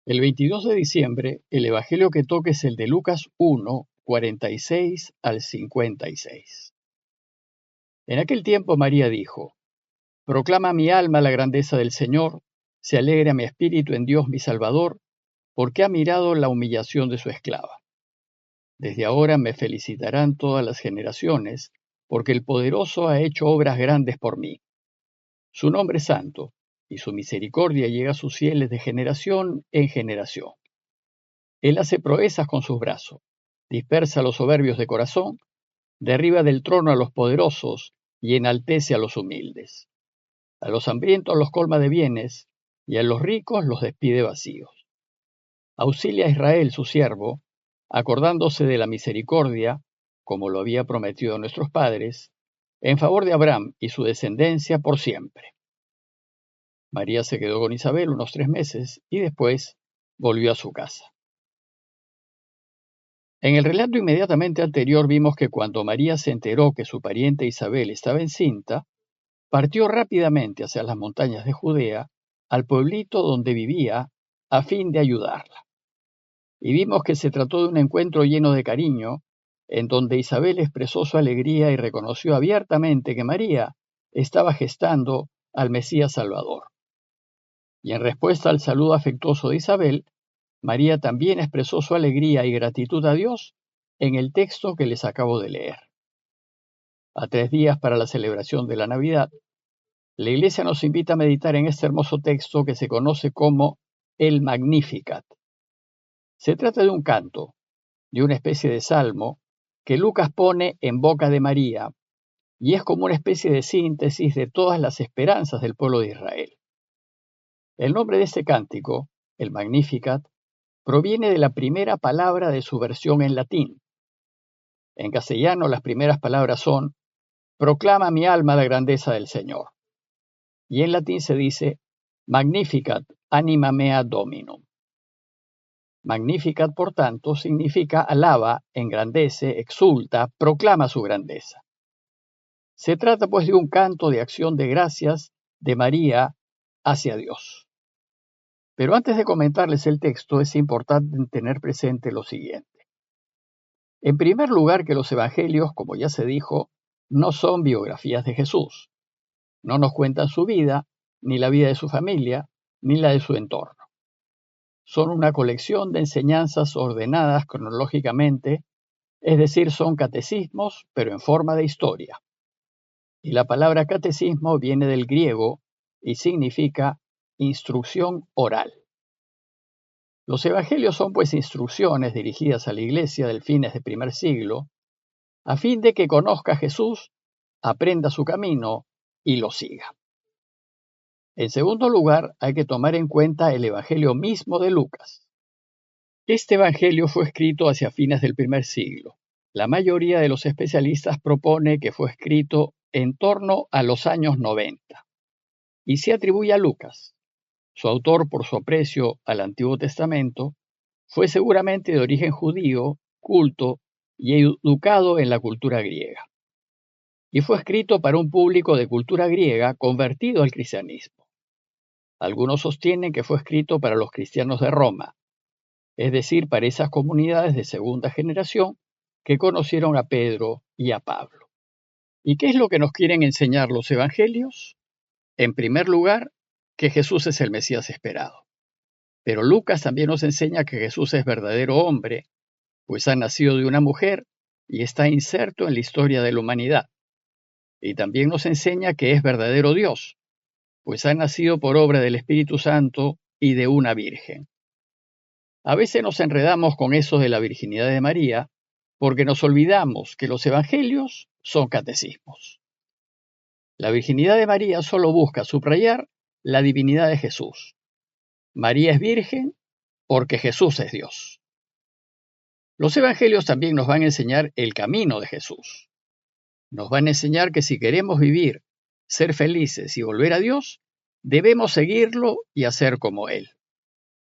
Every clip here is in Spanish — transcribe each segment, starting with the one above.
El 22 de diciembre, el evangelio que toca es el de Lucas 1, 46 al 56. En aquel tiempo María dijo: Proclama mi alma la grandeza del Señor, se alegra mi espíritu en Dios mi Salvador, porque ha mirado la humillación de su esclava. Desde ahora me felicitarán todas las generaciones, porque el Poderoso ha hecho obras grandes por mí. Su nombre es santo, y su misericordia llega a sus fieles de generación en generación. Él hace proezas con sus brazos, dispersa a los soberbios de corazón, derriba del trono a los poderosos y enaltece a los humildes. A los hambrientos los colma de bienes, y a los ricos los despide vacíos. Auxilia a Israel, su siervo, acordándose de la misericordia, como lo había prometido a nuestros padres, en favor de Abraham y su descendencia por siempre. María se quedó con Isabel unos 3 meses y después volvió a su casa. En el relato inmediatamente anterior vimos que cuando María se enteró que su pariente Isabel estaba encinta, partió rápidamente hacia las montañas de Judea, al pueblito donde vivía, a fin de ayudarla. Y vimos que se trató de un encuentro lleno de cariño, en donde Isabel expresó su alegría y reconoció abiertamente que María estaba gestando al Mesías Salvador. Y en respuesta al saludo afectuoso de Isabel, María también expresó su alegría y gratitud a Dios en el texto que les acabo de leer. A 3 días para la celebración de la Navidad, la Iglesia nos invita a meditar en este hermoso texto que se conoce como el Magnificat. Se trata de un canto, de una especie de salmo, que Lucas pone en boca de María, y es como una especie de síntesis de todas las esperanzas del pueblo de Israel. El nombre de este cántico, el Magnificat, proviene de la primera palabra de su versión en latín. En castellano las primeras palabras son: proclama mi alma la grandeza del Señor. Y en latín se dice: Magnificat anima mea Dominum. Magnificat, por tanto, significa alaba, engrandece, exulta, proclama su grandeza. Se trata pues de un canto de acción de gracias de María hacia Dios. Pero antes de comentarles el texto, es importante tener presente lo siguiente. En primer lugar, que los evangelios, como ya se dijo, no son biografías de Jesús. No nos cuentan su vida, ni la vida de su familia, ni la de su entorno. Son una colección de enseñanzas ordenadas cronológicamente, es decir, son catecismos, pero en forma de historia. Y la palabra catecismo viene del griego y significa instrucción oral. Los evangelios son pues instrucciones dirigidas a la iglesia del fines del primer siglo, a fin de que conozca a Jesús, aprenda su camino y lo siga. En segundo lugar, hay que tomar en cuenta el evangelio mismo de Lucas. Este evangelio fue escrito hacia fines del primer siglo. La mayoría de los especialistas propone que fue escrito en torno a los años 90 y se atribuye a Lucas. Su autor, por su aprecio al Antiguo Testamento, fue seguramente de origen judío, culto y educado en la cultura griega. Y fue escrito para un público de cultura griega convertido al cristianismo. Algunos sostienen que fue escrito para los cristianos de Roma, es decir, para esas comunidades de segunda generación que conocieron a Pedro y a Pablo. ¿Y qué es lo que nos quieren enseñar los evangelios? En primer lugar, que Jesús es el Mesías esperado. Pero Lucas también nos enseña que Jesús es verdadero hombre, pues ha nacido de una mujer y está inserto en la historia de la humanidad. Y también nos enseña que es verdadero Dios, pues ha nacido por obra del Espíritu Santo y de una virgen. A veces nos enredamos con eso de la virginidad de María, porque nos olvidamos que los evangelios son catecismos. La virginidad de María solo busca subrayar la divinidad de Jesús. María es virgen porque Jesús es Dios. Los evangelios también nos van a enseñar el camino de Jesús. Nos van a enseñar que si queremos vivir, ser felices y volver a Dios, debemos seguirlo y hacer como Él.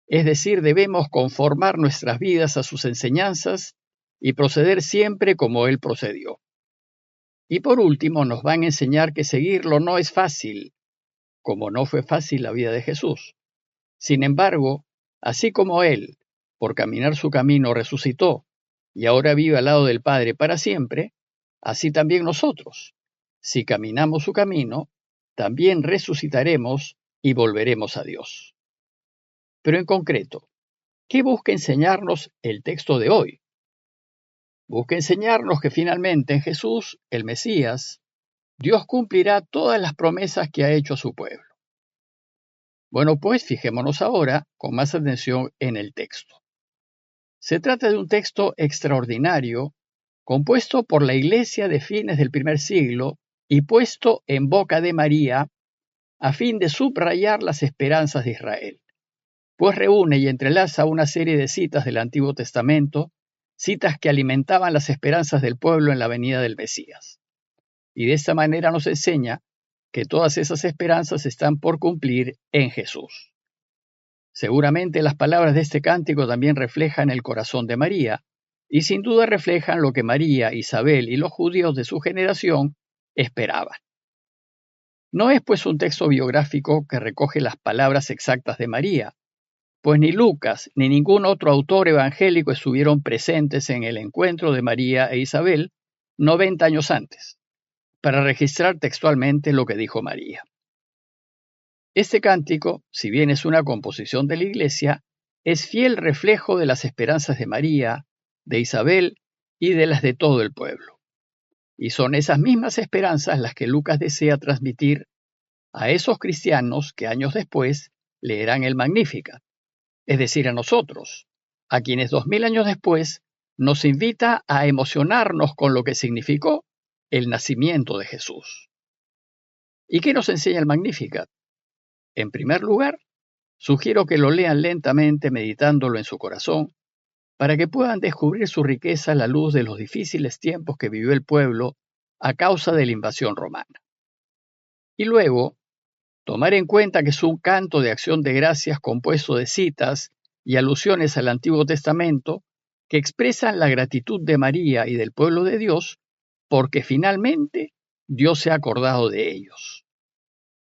Es decir, debemos conformar nuestras vidas a sus enseñanzas y proceder siempre como Él procedió. Y por último, nos van a enseñar que seguirlo no es fácil, como no fue fácil la vida de Jesús. Sin embargo, Así como Él, por caminar su camino, resucitó y ahora vive al lado del Padre para siempre, así también nosotros, si caminamos su camino, también resucitaremos y volveremos a Dios. Pero en concreto, ¿qué busca enseñarnos el texto de hoy? Busca enseñarnos que finalmente en Jesús, el Mesías, Dios cumplirá todas las promesas que ha hecho a su pueblo. Bueno, pues fijémonos ahora con más atención en el texto. Se trata de un texto extraordinario, compuesto por la Iglesia de fines del primer siglo y puesto en boca de María a fin de subrayar las esperanzas de Israel, pues reúne y entrelaza una serie de citas del Antiguo Testamento, citas que alimentaban las esperanzas del pueblo en la venida del Mesías. Y de esta manera nos enseña que todas esas esperanzas están por cumplir en Jesús. Seguramente las palabras de este cántico también reflejan el corazón de María, y sin duda reflejan lo que María, Isabel y los judíos de su generación esperaban. No es pues un texto biográfico que recoge las palabras exactas de María, pues ni Lucas ni ningún otro autor evangélico estuvieron presentes en el encuentro de María e Isabel 90 años antes, para registrar textualmente lo que dijo María. Este cántico, si bien es una composición de la Iglesia, es fiel reflejo de las esperanzas de María, de Isabel y de las de todo el pueblo. Y son esas mismas esperanzas las que Lucas desea transmitir a esos cristianos que años después leerán el Magnificat, es decir, a nosotros, a quienes 2000 años después nos invita a emocionarnos con lo que significó el nacimiento de Jesús. ¿Y qué nos enseña el Magnificat? En primer lugar, sugiero que lo lean lentamente meditándolo en su corazón, para que puedan descubrir su riqueza a la luz de los difíciles tiempos que vivió el pueblo a causa de la invasión romana. Y luego, tomar en cuenta que es un canto de acción de gracias compuesto de citas y alusiones al Antiguo Testamento que expresan la gratitud de María y del pueblo de Dios porque finalmente Dios se ha acordado de ellos.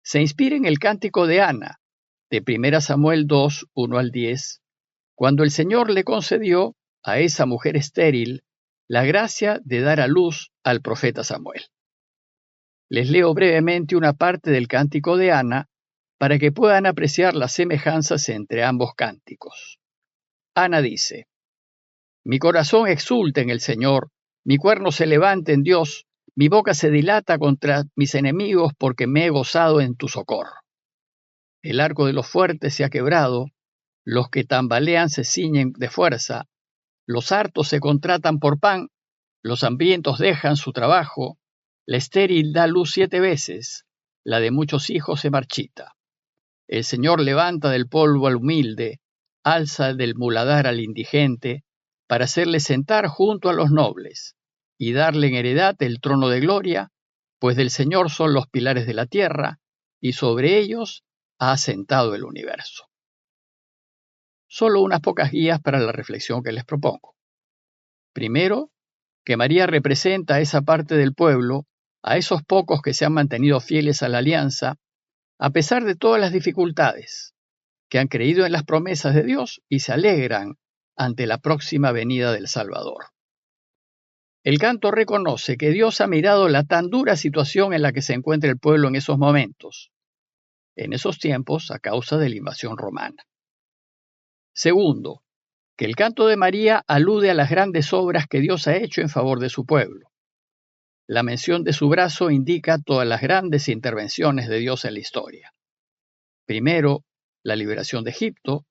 Se inspira en el cántico de Ana, de 1 Samuel 2, 1 al 10, cuando el Señor le concedió a esa mujer estéril la gracia de dar a luz al profeta Samuel. Les leo brevemente una parte del cántico de Ana para que puedan apreciar las semejanzas entre ambos cánticos. Ana dice: Mi corazón exulta en el Señor, mi cuerno se levanta en Dios, mi boca se dilata contra mis enemigos porque me he gozado en tu socorro. El arco de los fuertes se ha quebrado, los que tambalean se ciñen de fuerza, los hartos se contratan por pan, los hambrientos dejan su trabajo, la estéril da luz 7 veces, la de muchos hijos se marchita. El Señor levanta del polvo al humilde, alza del muladar al indigente, para hacerle sentar junto a los nobles, y darle en heredad el trono de gloria, pues del Señor son los pilares de la tierra, y sobre ellos ha asentado el universo. Solo unas pocas guías para la reflexión que les propongo. Primero, que María representa a esa parte del pueblo, a esos pocos que se han mantenido fieles a la alianza, a pesar de todas las dificultades, que han creído en las promesas de Dios y se alegran ante la próxima venida del Salvador. El canto reconoce que Dios ha mirado la tan dura situación en la que se encuentra el pueblo en esos momentos, en esos tiempos a causa de la invasión romana. Segundo, que el canto de María alude a las grandes obras que Dios ha hecho en favor de su pueblo. La mención de su brazo indica todas las grandes intervenciones de Dios en la historia. Primero, la liberación de Egipto,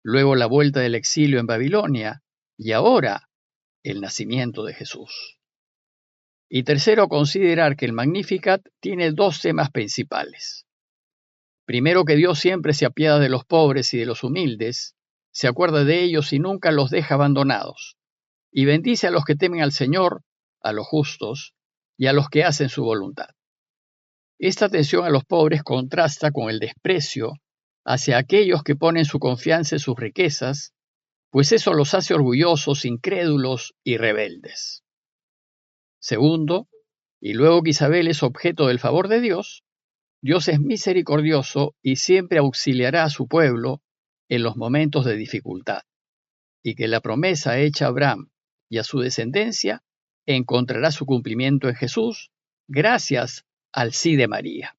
luego la vuelta del exilio en Babilonia y ahora el nacimiento de Jesús. Y tercero, considerar que el Magnificat tiene 2 temas principales. Primero, que Dios siempre se apiada de los pobres y de los humildes, se acuerda de ellos y nunca los deja abandonados, y bendice a los que temen al Señor, a los justos y a los que hacen su voluntad. Esta atención a los pobres contrasta con el desprecio hacia aquellos que ponen su confianza en sus riquezas, pues eso los hace orgullosos, incrédulos y rebeldes. Segundo, y luego que Isabel es objeto del favor de Dios, Dios es misericordioso y siempre auxiliará a su pueblo, en los momentos de dificultad y que la promesa hecha a Abraham y a su descendencia encontrará su cumplimiento en Jesús gracias al sí de María.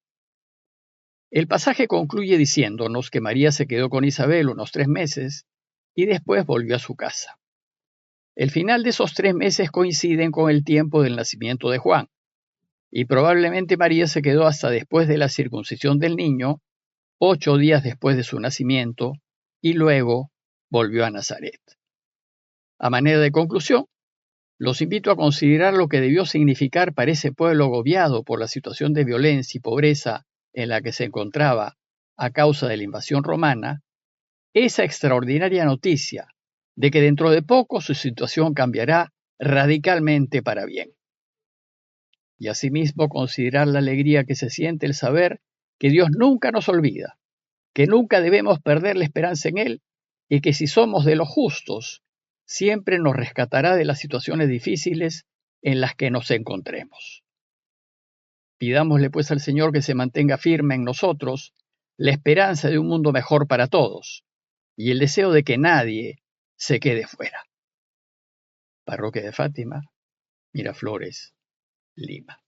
El pasaje concluye diciéndonos que María se quedó con Isabel unos 3 meses y después volvió a su casa. El final de esos 3 meses coinciden con el tiempo del nacimiento de Juan, y probablemente María se quedó hasta después de la circuncisión del niño, 8 días después de su nacimiento, y luego volvió a Nazaret. A manera de conclusión, los invito a considerar lo que debió significar para ese pueblo agobiado por la situación de violencia y pobreza en la que se encontraba a causa de la invasión romana, esa extraordinaria noticia de que dentro de poco su situación cambiará radicalmente para bien. Y asimismo considerar la alegría que se siente el saber que Dios nunca nos olvida, que nunca debemos perder la esperanza en Él y que si somos de los justos, siempre nos rescatará de las situaciones difíciles en las que nos encontremos. Pidámosle pues al Señor que se mantenga firme en nosotros la esperanza de un mundo mejor para todos y el deseo de que nadie se quede fuera. Parroquia de Fátima, Miraflores, Lima.